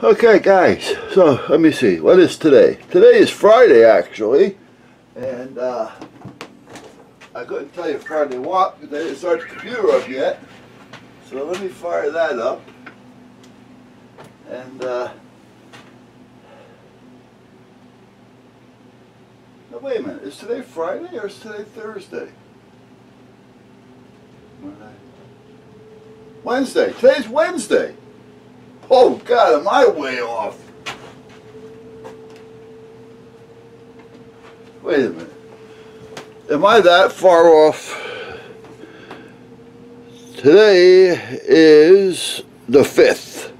Okay guys, so let me see, what is today? Today is Friday actually, and I couldn't tell you Friday what because I didn't start the computer up yet. So let me fire that up. And now wait a minute, is today Friday or is today Thursday? Wednesday. Today's Wednesday. Oh God, am I way off? Wait a minute. Am I that far off? Today is the 5th.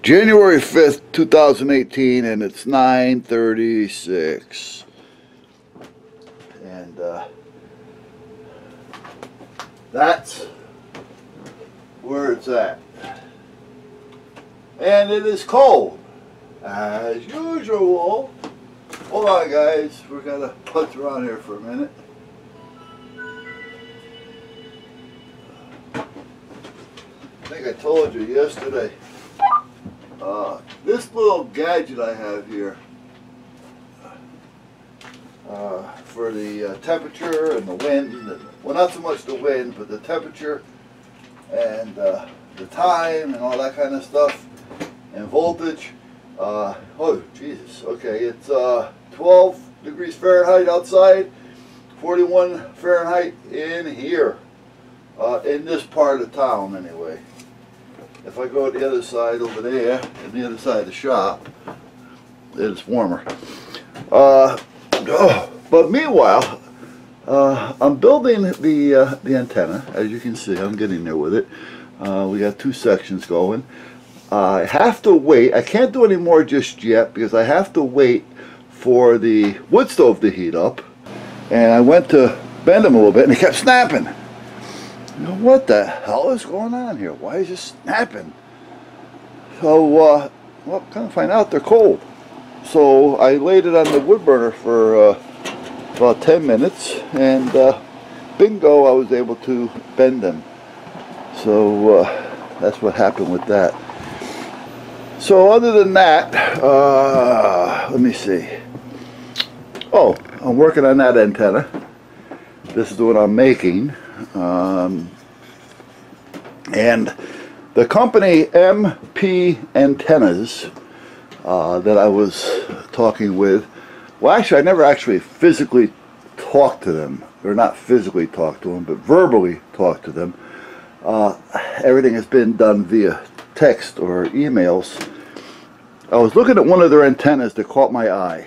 January 5th, 2018, and it's 9:36. And that's where it's at. And it is cold, as usual. Hold on guys, we're gonna putz around here for a minute. I think I told you yesterday, this little gadget I have here for the temperature and the wind, well not so much the wind, but the temperature and the time and all that kind of stuff, and voltage. Oh Jesus, okay, it's 12 degrees Fahrenheit outside, 41 Fahrenheit in here, in this part of town anyway. If I go to the other side over there, and the other side of the shop, it's warmer. But meanwhile, I'm building the antenna. As you can see, I'm getting there with it. We got 2 sections going. I have to wait. I can't do any more just yet because I have to wait for the wood stove to heat up. And I went to bend them a little bit and it kept snapping. You know, what the hell is going on here? Why is it snapping? So, well, come to find out they're cold. So I laid it on the wood burner for about 10 minutes, and bingo, I was able to bend them. So that's what happened with that. So other than that, let me see. Oh, I'm working on that antenna. This is what I'm making. And the company MP Antennas that I was talking with, well actually I never actually physically talked to them, or not physically talked to them, but verbally talked to them. Everything has been done via text or emails. I was looking at one of their antennas that caught my eye,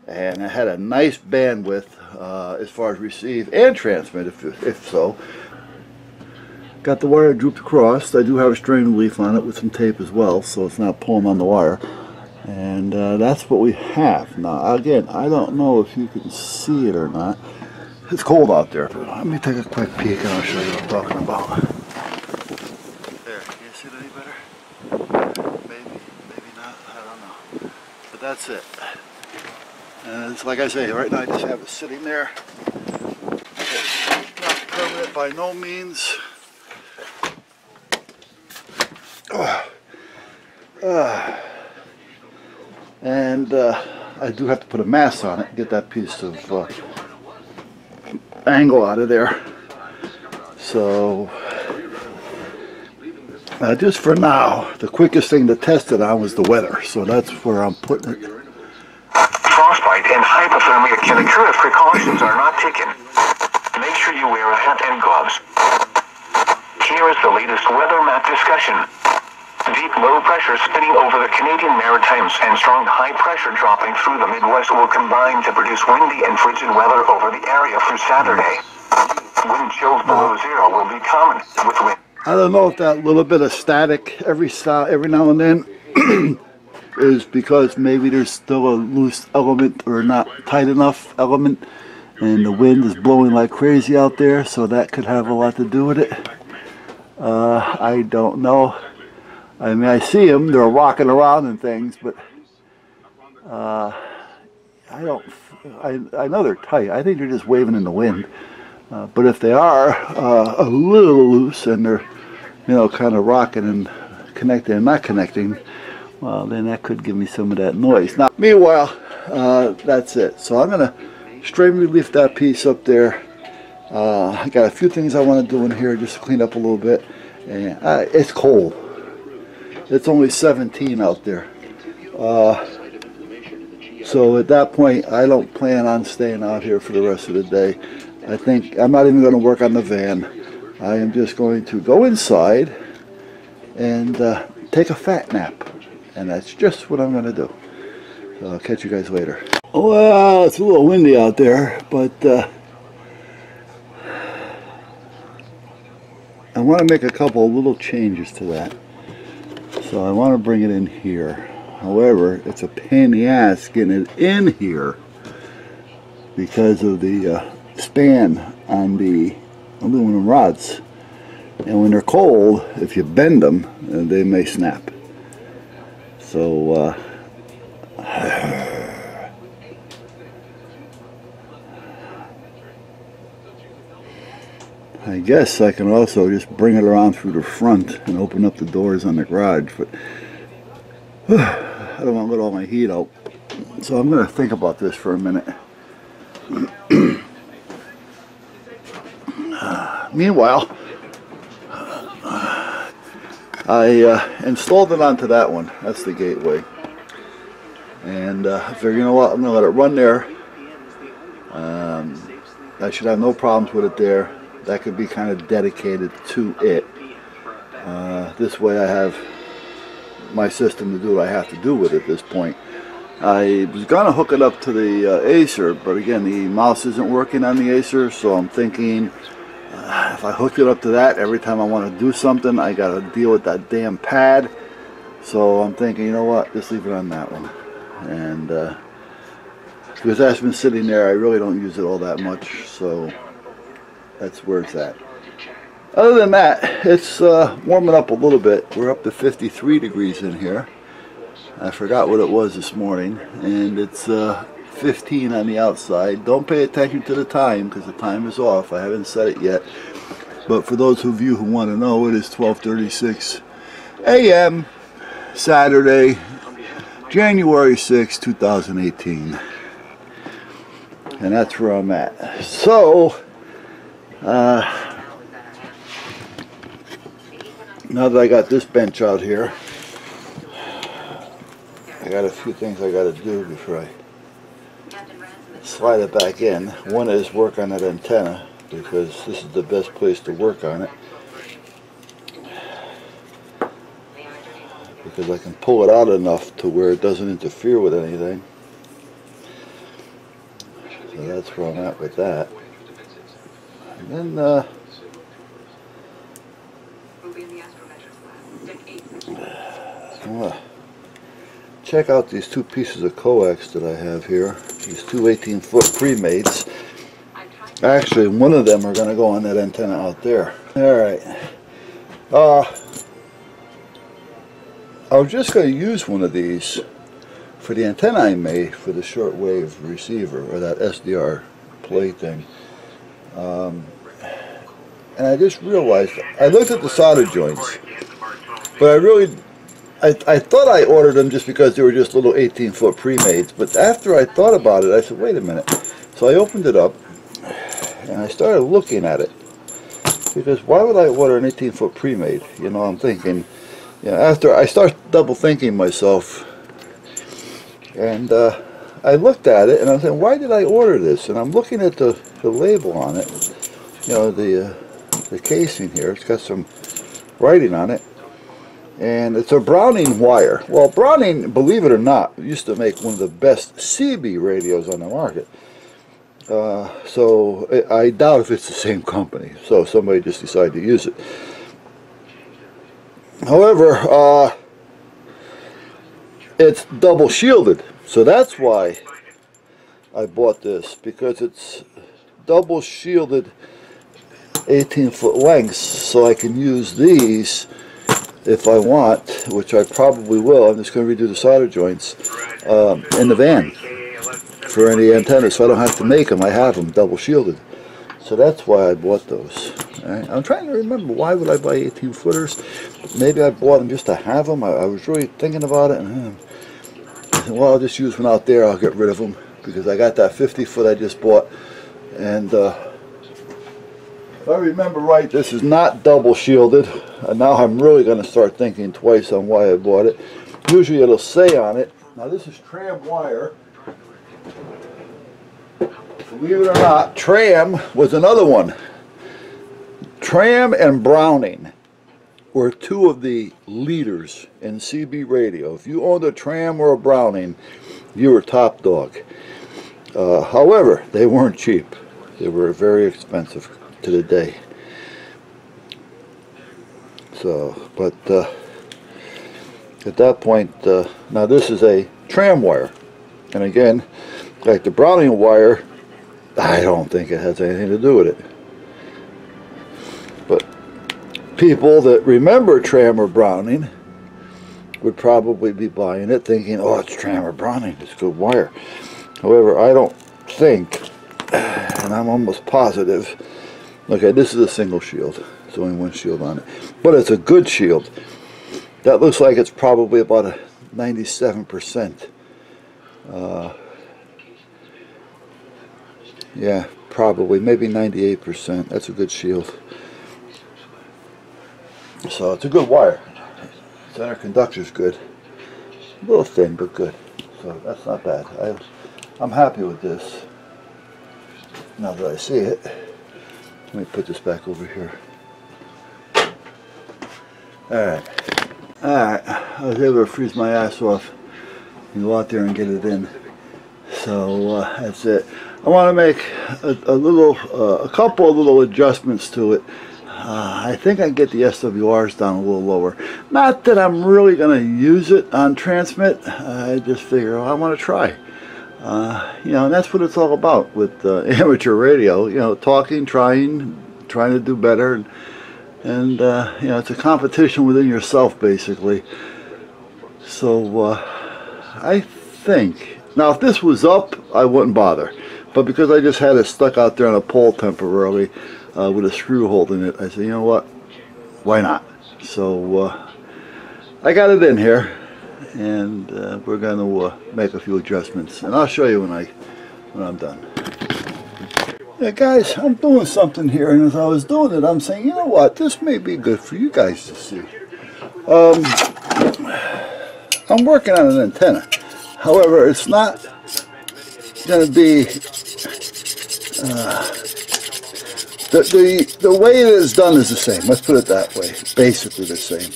and it had a nice bandwidth as far as receive and transmit, if so. Got the wire drooped across. I do have a string leaf on it with some tape as well, so it's not pulling on the wire. And that's what we have. Now again, I don't know if you can see it or not. It's cold out there. Let me take a quick peek and I'll show you what I'm talking about. There, can you see it any better? Maybe, maybe not, I don't know. But that's it. And it's like I say, right now I just have it sitting there. It's not permanent by no means. And I do have to put a mass on it and get that piece of angle out of there. So just for now, the quickest thing to test it on was the weather. So that's where I'm putting it. Frostbite and hypothermia can occur if precautions are not taken. Make sure you wear a hat and gloves. Here is the latest weather map discussion. Deep low pressure spinning over the Canadian Maritimes and strong high pressure dropping through the Midwest will combine to produce windy and frigid weather over the area through Saturday. Wind chills below zero will be common, with wind. I don't know if that little bit of static every now and then is because maybe there's still a loose element or not tight enough element, and the wind is blowing like crazy out there, so that could have a lot to do with it. I don't know. I mean, I see them, they're rocking around and things, but I know they're tight. I think they're just waving in the wind. But if they are a little loose and they're, you know, kind of rocking and connecting and not connecting, well, then that could give me some of that noise. Now, meanwhile, that's it. So I'm going to straight relief that piece up there. I got a few things I want to do in here just to clean up a little bit. And it's cold. It's only 17 out there. So at that point, I don't plan on staying out here for the rest of the day. I think I'm not even going to work on the van. I am just going to go inside and take a fat nap. And that's just what I'm going to do. So I'll catch you guys later. Well, it's a little windy out there, but I want to make a couple of little changes to that. So I want to bring it in here. However, it's a pain in the ass getting it in here because of the span on the aluminum rods. And when they're cold, if you bend them, they may snap. So I guess I can also just bring it around through the front and open up the doors on the garage, but I don't want to let all my heat out. So I'm going to think about this for a minute. Meanwhile, I installed it onto that one. That's the gateway. And I figured, you know what, I'm going to let it run there. I should have no problems with it there. That could be kind of dedicated to it. This way I have my system to do what I have to do with it at this point. I was going to hook it up to the Acer, but again, the mouse isn't working on the Acer, so I'm thinking if I hooked it up to that, every time I want to do something, I got to deal with that damn pad. So I'm thinking, you know what, just leave it on that one. And because that's been sitting there, I really don't use it all that much, so that's where it's at. Other than that, it's warming up a little bit. We're up to 53 degrees in here. I forgot what it was this morning, and it's 15 on the outside. Don't pay attention to the time because the time is off. I haven't set it yet. But for those of you who want to know, it is 12:36 a.m. Saturday, January 6, 2018. And that's where I'm at. So, now that I got this bench out here, I got a few things I got to do before I slide it back in. One is work on that antenna, because this is the best place to work on it. Because I can pull it out enough to where it doesn't interfere with anything. So that's where I'm at with that. And then I'm gonna check out these two pieces of coax that I have here. These two 18-foot pre-mates. Actually, one of them are going to go on that antenna out there. Alright. I was just going to use one of these for the antenna I made for the shortwave receiver, or that SDR play thing. And I just realized, I looked at the solder joints, but I thought I ordered them just because they were just little 18-foot pre-mates, but after I thought about it, I said, wait a minute. So I opened it up, and I started looking at it, because why would I order an 18-foot pre-mate? You know, I'm thinking, you know, after I start double thinking myself, and I looked at it, and I'm saying, why did I order this? And I'm looking at the label on it, you know, the casing here. It's got some writing on it. And it's a Browning wire. Well, Browning, believe it or not, used to make one of the best CB radios on the market. So I doubt if it's the same company. So somebody just decided to use it. However, it's double shielded. So that's why I bought this, because it's double shielded 18-foot lengths, so I can use these if I want, which I probably will. I'm just going to redo the solder joints in the van for any antennas, so I don't have to make them. I have them double shielded. So that's why I bought those. Right? I'm trying to remember, why would I buy 18 footers? Maybe I bought them just to have them. I was really thinking about it, and well, I'll just use one out there. I'll get rid of them because I got that 50 foot I just bought, and if I remember right, this is not double shielded. And now I'm really going to start thinking twice on why I bought it. Usually it'll say on it. Now this is tram wire. Believe it or not, Tram was another one. Tram and Browning were two of the leaders in CB radio. If you owned a Tram or a Browning, you were top dog. However, they weren't cheap. They were very expensive to the day. So, but at that point, now this is a Tram wire, and again, like the Browning wire, I don't think it has anything to do with it. But people that remember Tram or Browning would probably be buying it thinking, oh, it's Tram or Browning, it's good wire. However, I don't think, and I'm almost positive, okay, this is a single shield. There's only one shield on it. But it's a good shield. That looks like it's probably about a 97%. Yeah, probably, maybe 98%. That's a good shield. So it's a good wire. Center conductor's good. A little thin, but good. So that's not bad. I'm happy with this. Now that I see it. Let me put this back over here. Alright. I was able to freeze my ass off and go out there and get it in. So that's it. I want to make a couple of little adjustments to it. I think I can get the SWRs down a little lower. Not that I'm really going to use it on transmit. I just figure, well, I want to try. You know, and that's what it's all about with amateur radio. You know, talking, trying to do better, and you know, it's a competition within yourself, basically. So I think now, if this was up, I wouldn't bother. But because I just had it stuck out there on a pole temporarily with a screw holding it, I said, you know what? Why not? So I got it in here, and we're going to make a few adjustments, and I'll show you when I'm done. Yeah, guys, I'm doing something here, and as I was doing it, I'm saying, you know what? This may be good for you guys to see. I'm working on an antenna. However, it's not going to be the way it is done is the same. Let's put it that way. Basically the same.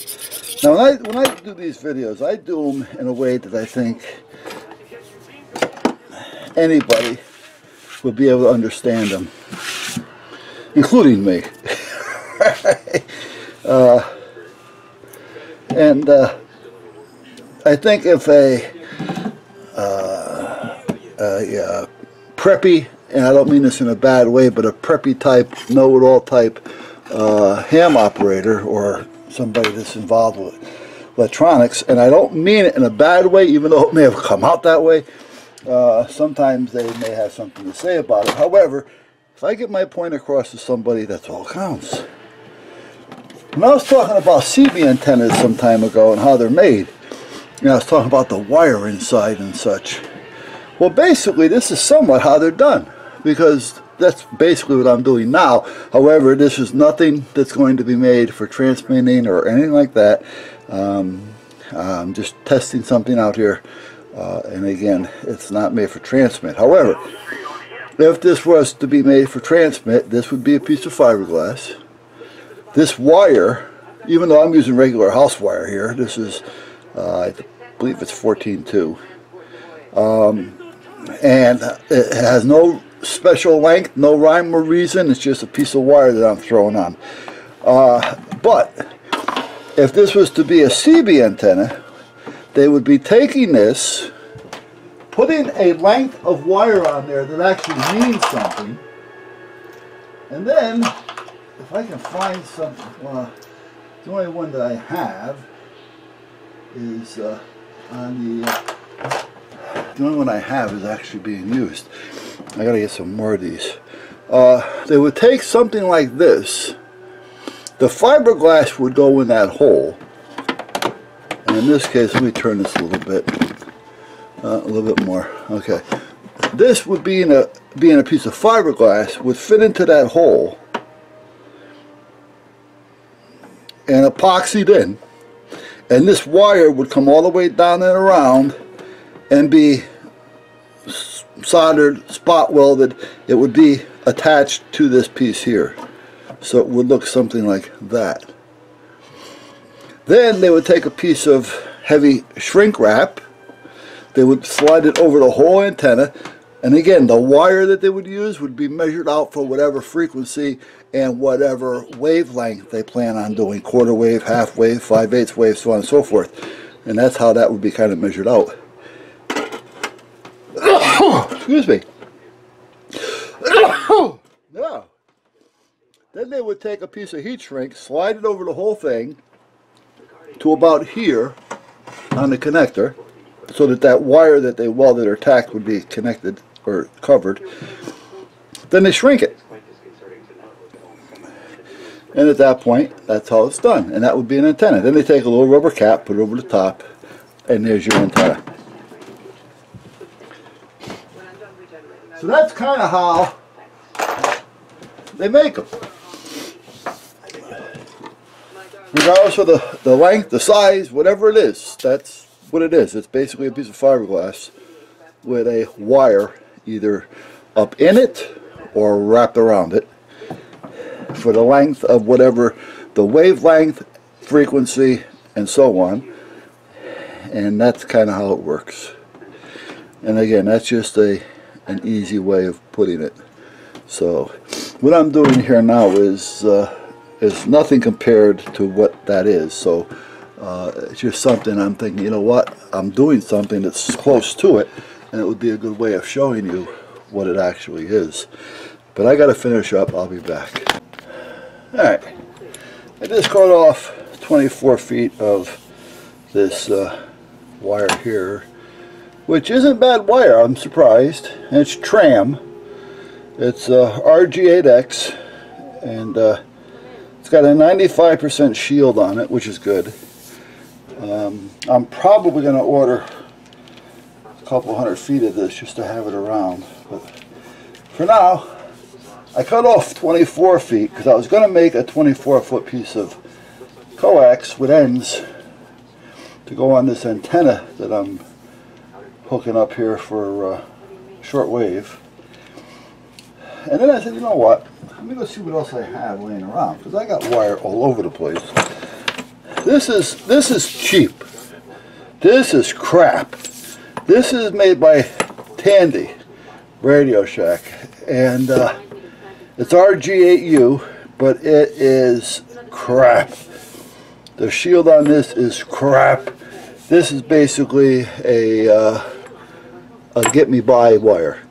Now, when I do these videos, I do them in a way that I think anybody would be able to understand them, including me. And I think if a preppy, and I don't mean this in a bad way, but a preppy type, know-it-all type ham operator, or somebody that's involved with electronics, and I don't mean it in a bad way, even though it may have come out that way. Sometimes they may have something to say about it. However, if I get my point across to somebody, that's all counts. When I was talking about CB antennas some time ago and how they're made, and I was talking about the wire inside and such. Well, basically, this is somewhat how they're done, because that's basically what I'm doing now. However, this is nothing that's going to be made for transmitting or anything like that. I'm just testing something out here, and again, it's not made for transmit. However, if this was to be made for transmit, this would be a piece of fiberglass. This wire, even though I'm using regular house wire here, this is, I believe it's 14.2. And it has no special length, no rhyme or reason. It's just a piece of wire that I'm throwing on. But if this was to be a CB antenna, they would be taking this, putting a length of wire on there that actually means something, and then, if I can find something, the only one that I have is on the only one I have is actually being used. I gotta get some more of these. They would take something like this, The fiberglass would go in that hole. And in this case, let me turn this a little bit more. Okay. This would be in a piece of fiberglass, would fit into that hole and epoxied in, and this wire would come all the way down and around and be soldered, spot welded. It would be attached to this piece here, so it would look something like that. Then they would take a piece of heavy shrink wrap, they would slide it over the whole antenna, and again, the wire that they would use would be measured out for whatever frequency and whatever wavelength they plan on doing, quarter wave, half wave, 5/8 wave, so on and so forth. And that's how that would be kind of measured out. Excuse me. Yeah. Then they would take a piece of heat shrink, slide it over the whole thing to about here on the connector, so that that wire that they welded or tacked would be connected or covered. Then they shrink it. And at that point, that's how it's done. And that would be an antenna. Then they take a little rubber cap, put it over the top, and there's your antenna. So that's kind of how they make them. Regardless of the length, the size, whatever it is, that's what it is. It's basically a piece of fiberglass with a wire either up in it or wrapped around it for the length of whatever the wavelength, frequency, and so on. And that's kind of how it works. And again, that's just an easy way of putting it. So what I'm doing here now is nothing compared to what that is. So it's just something I'm thinking, you know what, I'm doing something that's close to it, and it would be a good way of showing you what it actually is. But I got to finish up. I'll be back. Alright, I just cut off 24 feet of this wire here, which isn't bad wire, I'm surprised. And it's tram. It's RG8X, and it's got a 95% shield on it, which is good. I'm probably going to order a couple hundred feet of this just to have it around. But for now, I cut off 24 feet because I was going to make a 24-foot piece of coax with ends to go on this antenna that I'm hooking up here for shortwave. And then I said, you know what, let me go see what else I have laying around, because I got wire all over the place. This is cheap. This is crap. This is made by Tandy Radio Shack, and it's RG8U, but it is crap. The shield on this is crap. This is basically a get me by wire.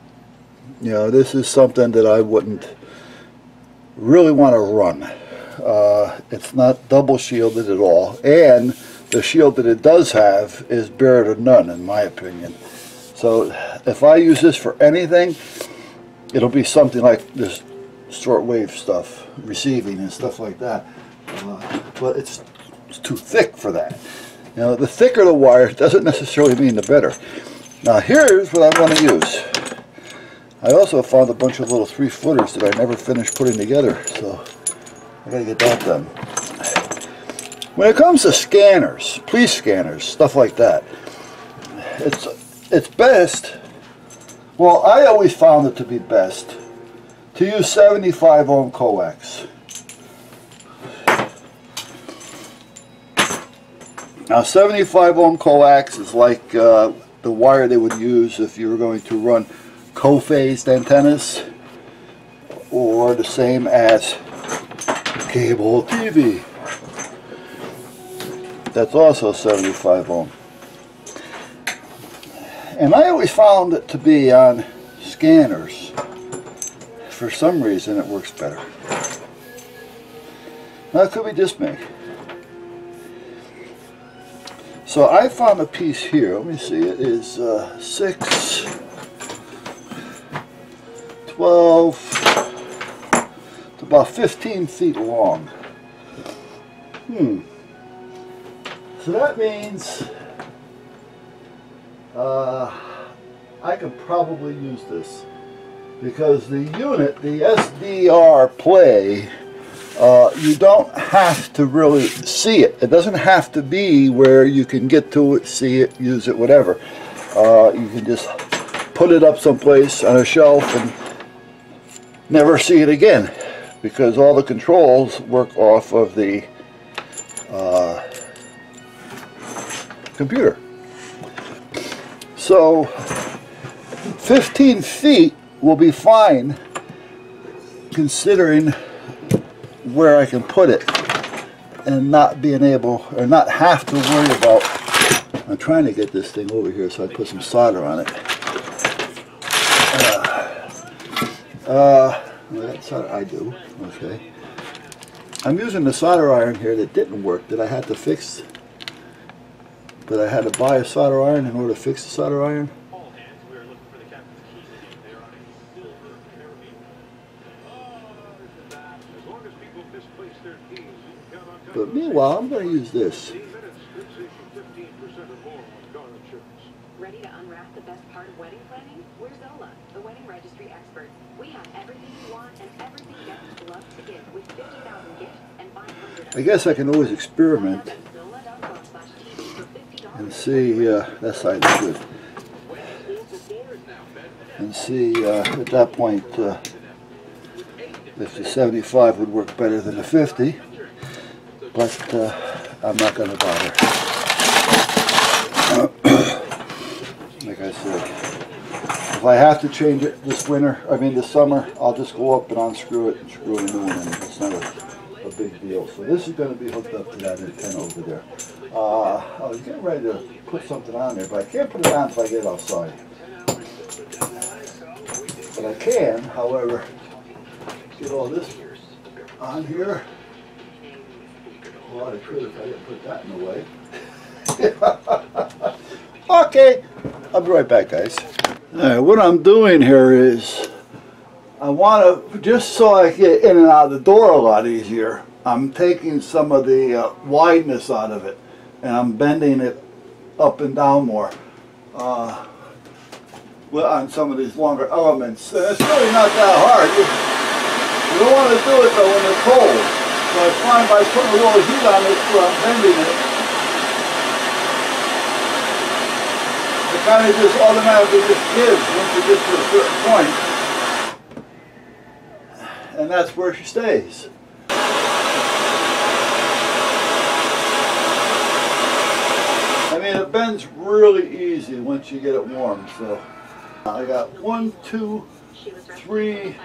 You know, this is something that I wouldn't really want to run. It's not double shielded at all, and the shield that it does have is bare to none, in my opinion. So if I use this for anything, it'll be something like this shortwave stuff, receiving and stuff like that. But it's too thick for that. You know, the thicker the wire doesn't necessarily mean the better. Now here's what I'm going to use. I also found a bunch of little 3-footers that I never finished putting together, so I got to get that done. When it comes to scanners, police scanners, stuff like that, it's best, well, I always found it to be best to use 75 ohm coax. Now 75 ohm coax is like the wire they would use if you were going to run co-phased antennas, or the same as cable TV. That's also 75 ohm. And I always found it to be on scanners. For some reason it works better. Now it could be just me. So I found a piece here. Let me see. It is 6, 12, it's about 15 feet long. So that means I could probably use this, because the unit, the SDR Play, you don't have to really see it. It doesn't have to be where you can get to it, see it, use it, whatever. You can just put it up someplace on a shelf and never see it again, because all the controls work off of the computer. So 15 feet will be fine, considering where I can put it and not being able, or not have to worry about. I'm trying to get this thing over here so I put some solder on it. That solder I do. Okay. I'm using the solder iron here that didn't work, that I had to fix. But I had to buy a solder iron in order to fix the solder iron. But meanwhile, I'm going to use this. Ready to unwrap the best part of wedding planning? We're Zola, the wedding registry experts. We have everything you want and everything guests love to give, with 50,000 gifts and 500. I guess I can always experiment and see, that side is good. And see, at that point, if the 75 would work better than the 50, but I'm not going to bother. Like I said, if I have to change it this winter, this summer, I'll just go up and unscrew it and screw a new one in. It's not a big deal. So this is going to be hooked up to that antenna over there. I was getting ready to put something on there, but I can't put it on until I get outside. But I can, however, get all this on here. Well, I could if I didn't put that in the way. Okay, I'll be right back, guys. Alright, what I'm doing here is I want to, just so I get in and out of the door a lot easier, I'm taking some of the wideness out of it and I'm bending it up and down more on some of these longer elements. And it's really not that hard. You don't want to do it though when it's cold. So I find by putting a little heat on it where I'm bending it, it kind of just automatically just gives once you get to a certain point. And that's where she stays. It bends really easy once you get it warm. So I got 1, 2, 3.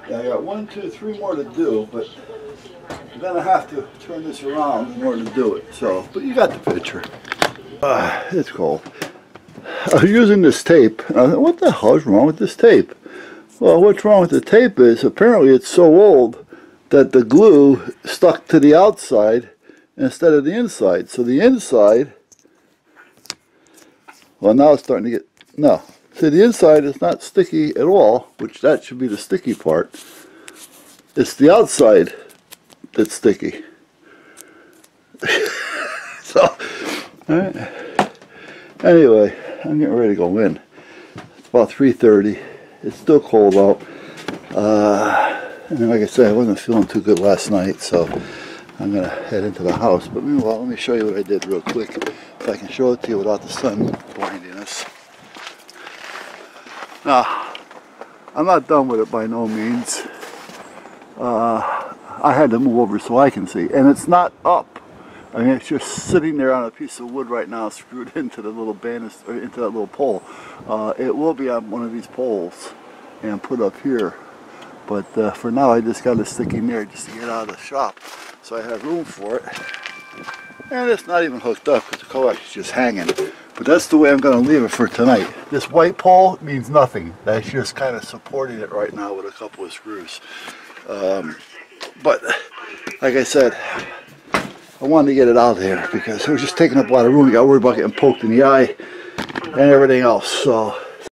Yeah, I got 1, 2, 3 more to do, but I'm gonna have to turn this around in order to do it. So, but you got the picture. It's cold. I was using this tape. What the hell is wrong with this tape? Well, what's wrong with the tape is apparently it's so old that the glue stuck to the outside instead of the inside. So the inside, well, now it's starting to get, no. See, the inside is not sticky at all, which that should be the sticky part. It's the outside that's sticky. So, all right. Anyway, I'm getting ready to go in. It's about 3:30. It's still cold out. And like I said, I wasn't feeling too good last night, so I'm going to head into the house. But meanwhile, let me show you what I did real quick, if I can show it to you without the sun blinding us. Now, I'm not done with it by no means. I had to move over so I can see. And it's not up. I mean, it's just sitting there on a piece of wood right now, screwed into the little banister, or into that little pole. It will be on one of these poles and put up here. But for now, I just got it sticking there just to get out of the shop, so I have room for it. And it's not even hooked up because the coax is just hanging. But that's the way I'm going to leave it for tonight. This white pole means nothing. That's just kind of supporting it right now with a couple of screws. But like I said, I wanted to get it out there because it was just taking up a lot of room. You got to worry about getting poked in the eye and everything else. So